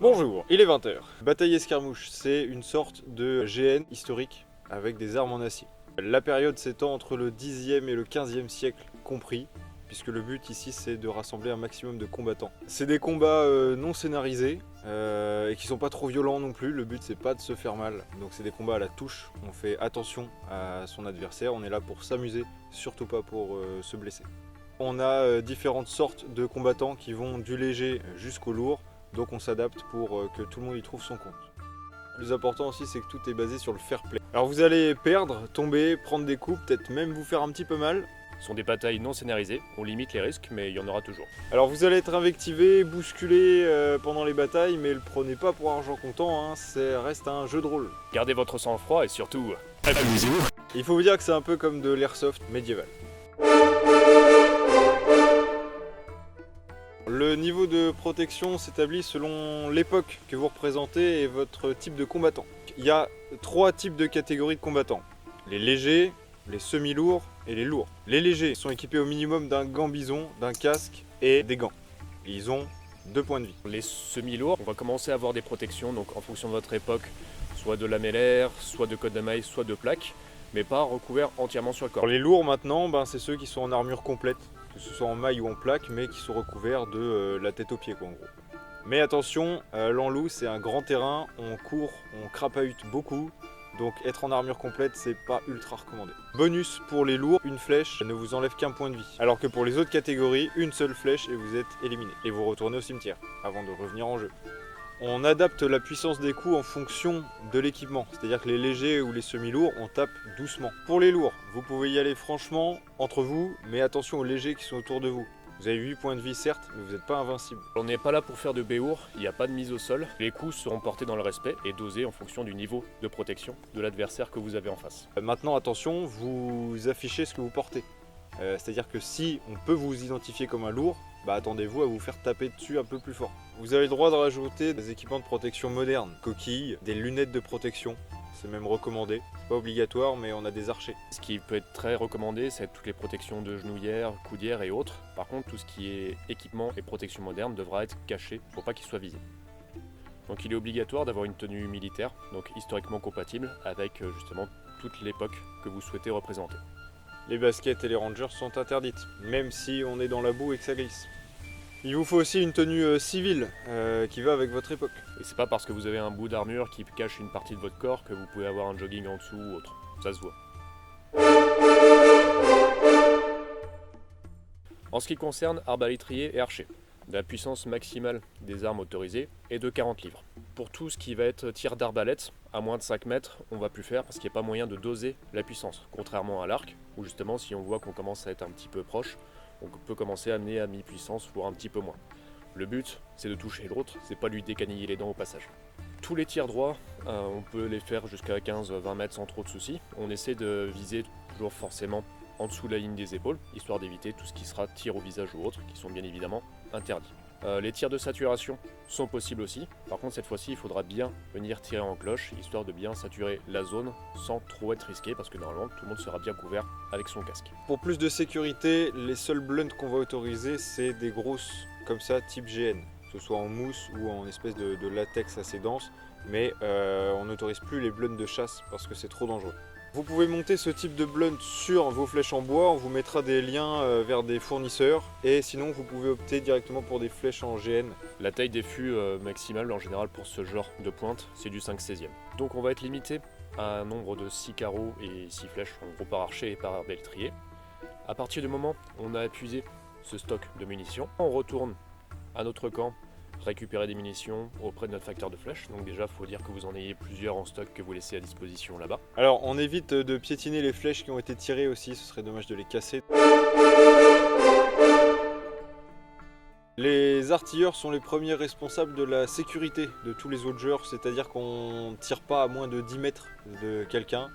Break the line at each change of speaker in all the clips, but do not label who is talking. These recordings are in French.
Bonjour, il est 20h. Bataille escarmouche, c'est une sorte de GN historique avec des armes en acier. La période s'étend entre le 10e et le 15e siècle compris, puisque le but ici c'est de rassembler un maximum de combattants. C'est des combats non scénarisés et qui sont pas trop violents non plus, le but c'est pas de se faire mal, donc c'est des combats à la touche, on fait attention à son adversaire, on est là pour s'amuser, surtout pas pour se blesser. On a différentes sortes de combattants qui vont du léger jusqu'au lourd, donc on s'adapte pour que tout le monde y trouve son compte. Le plus important aussi c'est que tout est basé sur le fair play. Alors vous allez perdre, tomber, prendre des coups, peut-être même vous faire un petit peu mal.
Ce sont des batailles non scénarisées, on limite les risques, mais il y en aura toujours.
Alors vous allez être invectivé, bousculé pendant les batailles, mais le prenez pas pour argent comptant, hein, ça reste un jeu de rôle.
Gardez votre sang-froid et surtout, amusez-vous.
Il faut vous dire que c'est un peu comme de l'airsoft médiéval. Le niveau de protection s'établit selon l'époque que vous représentez et votre type de combattant. Il y a 3 types de catégories de combattants. Les légers, les semi-lourds et les lourds. Les légers sont équipés au minimum d'un gant bison, d'un casque et des gants. Ils ont 2 points de vie.
Les semi-lourds, on va commencer à avoir des protections, donc en fonction de votre époque, soit de lamellaire, soit de côte de maille, soit de plaques, mais pas recouverts entièrement sur le corps.
Les lourds maintenant, c'est ceux qui sont en armure complète, que ce soit en maille ou en plaque, mais qui sont recouverts de la tête aux pieds quoi, en gros. Mais attention, l'enloup c'est un grand terrain, on court, on crapahute beaucoup, donc être en armure complète c'est pas ultra recommandé. Bonus pour les lourds, une flèche ne vous enlève qu'un point de vie, alors que pour les autres catégories, une seule flèche et vous êtes éliminé. Et vous retournez au cimetière, avant de revenir en jeu. On adapte la puissance des coups en fonction de l'équipement, c'est-à-dire que les légers ou les semi-lourds, on tape doucement. Pour les lourds, vous pouvez y aller franchement entre vous, mais attention aux légers qui sont autour de vous. Vous avez 8 points de vie certes, mais vous n'êtes pas invincible.
On n'est pas là pour faire de béour, il n'y a pas de mise au sol. Les coups seront portés dans le respect et dosés en fonction du niveau de protection de l'adversaire que vous avez en face.
Maintenant attention, vous affichez ce que vous portez. C'est-à-dire que si on peut vous identifier comme un lourd, attendez-vous à vous faire taper dessus un peu plus fort. Vous avez le droit de rajouter des équipements de protection modernes, coquilles, des lunettes de protection, c'est même recommandé. C'est pas obligatoire, mais on a des archers.
Ce qui peut être très recommandé, c'est toutes les protections de genouillères, coudières et autres. Par contre, tout ce qui est équipement et protection moderne devra être caché pour pas qu'il soit visé. Donc il est obligatoire d'avoir une tenue militaire, donc historiquement compatible avec justement toute l'époque que vous souhaitez représenter.
Les baskets et les rangers sont interdites, même si on est dans la boue et que ça glisse. Il vous faut aussi une tenue civile qui va avec votre époque.
Et c'est pas parce que vous avez un bout d'armure qui cache une partie de votre corps que vous pouvez avoir un jogging en dessous ou autre. Ça se voit. En ce qui concerne arbalétrier et archer, la puissance maximale des armes autorisées est de 40 livres. Pour tout ce qui va être tir d'arbalète, à moins de 5 mètres, on va plus faire parce qu'il n'y a pas moyen de doser la puissance. Contrairement à l'arc, où justement si on voit qu'on commence à être un petit peu proche, on peut commencer à amener à mi-puissance, voire un petit peu moins. Le but, c'est de toucher l'autre, c'est pas lui décaniller les dents au passage. Tous les tirs droits, on peut les faire jusqu'à 15-20 mètres sans trop de soucis. On essaie de viser toujours forcément en dessous de la ligne des épaules, histoire d'éviter tout ce qui sera tir au visage ou autre, qui sont bien évidemment interdits. Les tirs de saturation sont possibles aussi. Par contre, cette fois-ci, il faudra bien venir tirer en cloche, histoire de bien saturer la zone sans trop être risqué, parce que normalement, tout le monde sera bien couvert avec son casque.
Pour plus de sécurité, les seuls blunts qu'on va autoriser, c'est des grosses, comme ça, type GN. Que ce soit en mousse ou en espèce de latex assez dense. Mais on n'autorise plus les blunts de chasse, parce que c'est trop dangereux. Vous pouvez monter ce type de blunt sur vos flèches en bois, on vous mettra des liens vers des fournisseurs et sinon vous pouvez opter directement pour des flèches en GN.
La taille des fûts maximale en général pour ce genre de pointe, c'est du 5/16e. Donc on va être limité à un nombre de 6 carreaux et 6 flèches, en gros par archer et par arbalétrier. À partir du moment où on a épuisé ce stock de munitions, on retourne à notre camp récupérer des munitions auprès de notre facteur de flèches. Donc déjà, il faut dire que vous en ayez plusieurs en stock que vous laissez à disposition là-bas.
Alors, on évite de piétiner les flèches qui ont été tirées aussi, ce serait dommage de les casser. Les artilleurs sont les premiers responsables de la sécurité de tous les autres joueurs, c'est-à-dire qu'on ne tire pas à moins de 10 mètres de quelqu'un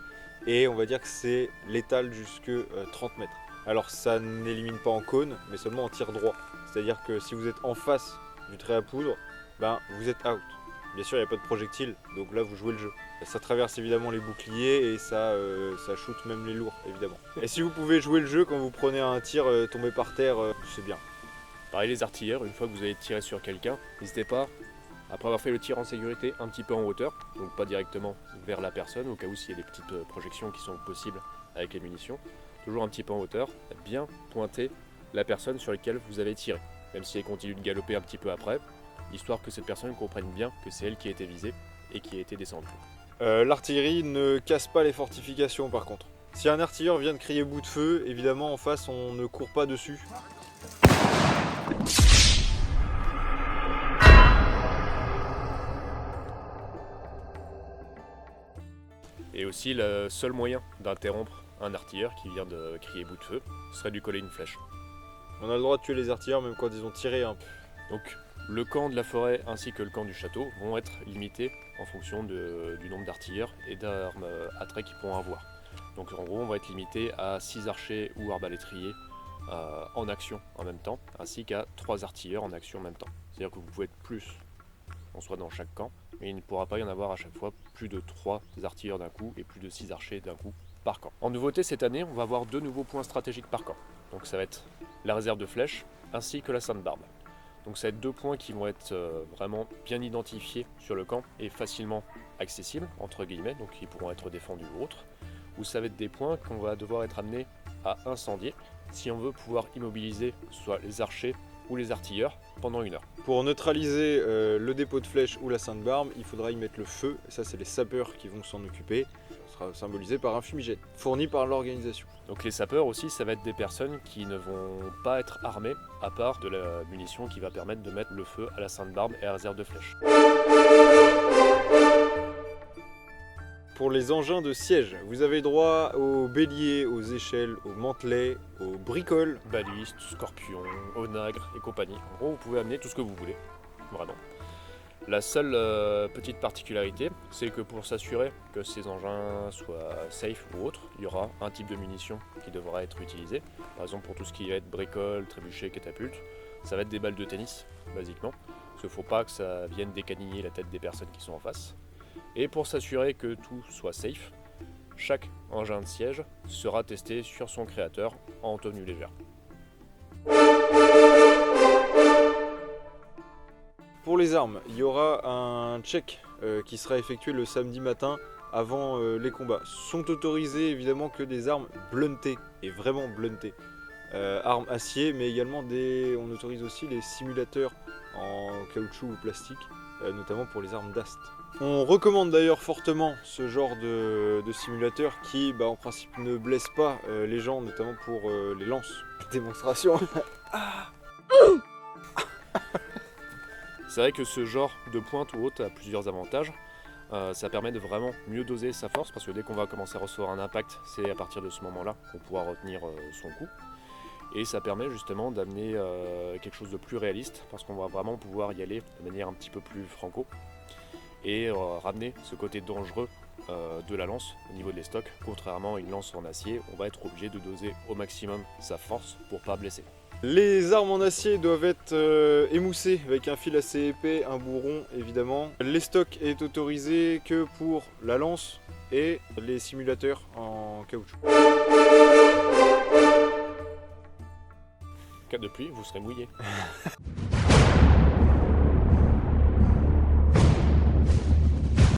et on va dire que c'est létal jusque 30 mètres. Alors ça n'élimine pas en cône, mais seulement en tir droit. C'est-à-dire que si vous êtes en face du trait à poudre, vous êtes out. Bien sûr, il n'y a pas de projectile, donc là vous jouez le jeu. Ça traverse évidemment les boucliers et ça shoot même les lourds, évidemment. Et si vous pouvez jouer le jeu quand vous prenez un tir tombé par terre, c'est bien.
Pareil les artilleurs, une fois que vous avez tiré sur quelqu'un, n'hésitez pas Après avoir fait le tir en sécurité un petit peu en hauteur, donc pas directement vers la personne, au cas où s'il y a des petites projections qui sont possibles avec les munitions, toujours un petit peu en hauteur, bien pointer la personne sur laquelle vous avez tiré, même si elle continue de galoper un petit peu après, histoire que cette personne comprenne bien que c'est elle qui a été visée et qui a été descendue.
L'artillerie ne casse pas les fortifications par contre. Si un artilleur vient de crier bout de feu, évidemment en face on ne court pas dessus.
Et aussi le seul moyen d'interrompre un artilleur qui vient de crier bout de feu serait de lui coller une flèche.
On a le droit de tuer les artilleurs même quand ils ont tiré un peu.
Donc le camp de la forêt ainsi que le camp du château vont être limités en fonction du nombre d'artilleurs et d'armes à trait qu'ils pourront avoir. Donc en gros on va être limité à 6 archers ou arbalétriers en action en même temps, ainsi qu'à 3 artilleurs en action en même temps. C'est-à-dire que vous pouvez être plus en soit dans chaque camp, mais il ne pourra pas y en avoir à chaque fois plus de 3 artilleurs d'un coup et plus de 6 archers d'un coup par camp. En nouveauté cette année, on va avoir 2 nouveaux points stratégiques par camp. Donc ça va être la réserve de flèches ainsi que la Sainte-Barbe. Donc ça va être 2 points qui vont être vraiment bien identifiés sur le camp et facilement accessibles, entre guillemets, donc ils pourront être défendus ou autres, ou ça va être des points qu'on va devoir être amené à incendier si on veut pouvoir immobiliser soit les archers ou les artilleurs pendant 1 heure.
Pour neutraliser le dépôt de flèches ou la Sainte-Barbe, il faudra y mettre le feu, et ça c'est les sapeurs qui vont s'en occuper. Ce sera symbolisé par un fumigène, fourni par l'organisation.
Donc les sapeurs aussi, ça va être des personnes qui ne vont pas être armées, à part de la munition qui va permettre de mettre le feu à la Sainte-Barbe et à la réserve de flèches.
Pour les engins de siège, vous avez droit aux béliers, aux échelles, aux mantelets, aux bricoles.
Balistes, scorpions, onagres et compagnie. En gros, vous pouvez amener tout ce que vous voulez, vraiment. La seule petite particularité, c'est que pour s'assurer que ces engins soient safe ou autres, il y aura un type de munition qui devra être utilisé. Par exemple, pour tout ce qui va être bricole, trébuchet, catapulte, ça va être des balles de tennis, basiquement. Parce qu'il ne faut pas que ça vienne décaniller la tête des personnes qui sont en face. Et pour s'assurer que tout soit safe, chaque engin de siège sera testé sur son créateur en tenue légère.
Pour les armes, il y aura un check qui sera effectué le samedi matin avant les combats. Sont autorisées évidemment que des armes bluntées, et vraiment bluntées. Armes acier, mais également on autorise aussi les simulateurs en caoutchouc ou plastique, notamment pour les armes d'ast. On recommande d'ailleurs fortement ce genre de simulateur qui en principe ne blesse pas les gens, notamment pour les lances. Démonstration.
C'est vrai que ce genre de pointe ou autre a plusieurs avantages. Ça permet de vraiment mieux doser sa force parce que dès qu'on va commencer à recevoir un impact, c'est à partir de ce moment-là qu'on pourra retenir son coup. Et ça permet justement d'amener quelque chose de plus réaliste parce qu'on va vraiment pouvoir y aller de manière un petit peu plus franco et ramener ce côté dangereux de la lance au niveau des stocks. Contrairement à une lance en acier, on va être obligé de doser au maximum sa force pour pas blesser.
Les armes en acier doivent être émoussées avec un fil assez épais, un bourron évidemment. L'estoc est autorisé que pour la lance et les simulateurs en caoutchouc.
En cas de pluie, vous serez mouillé.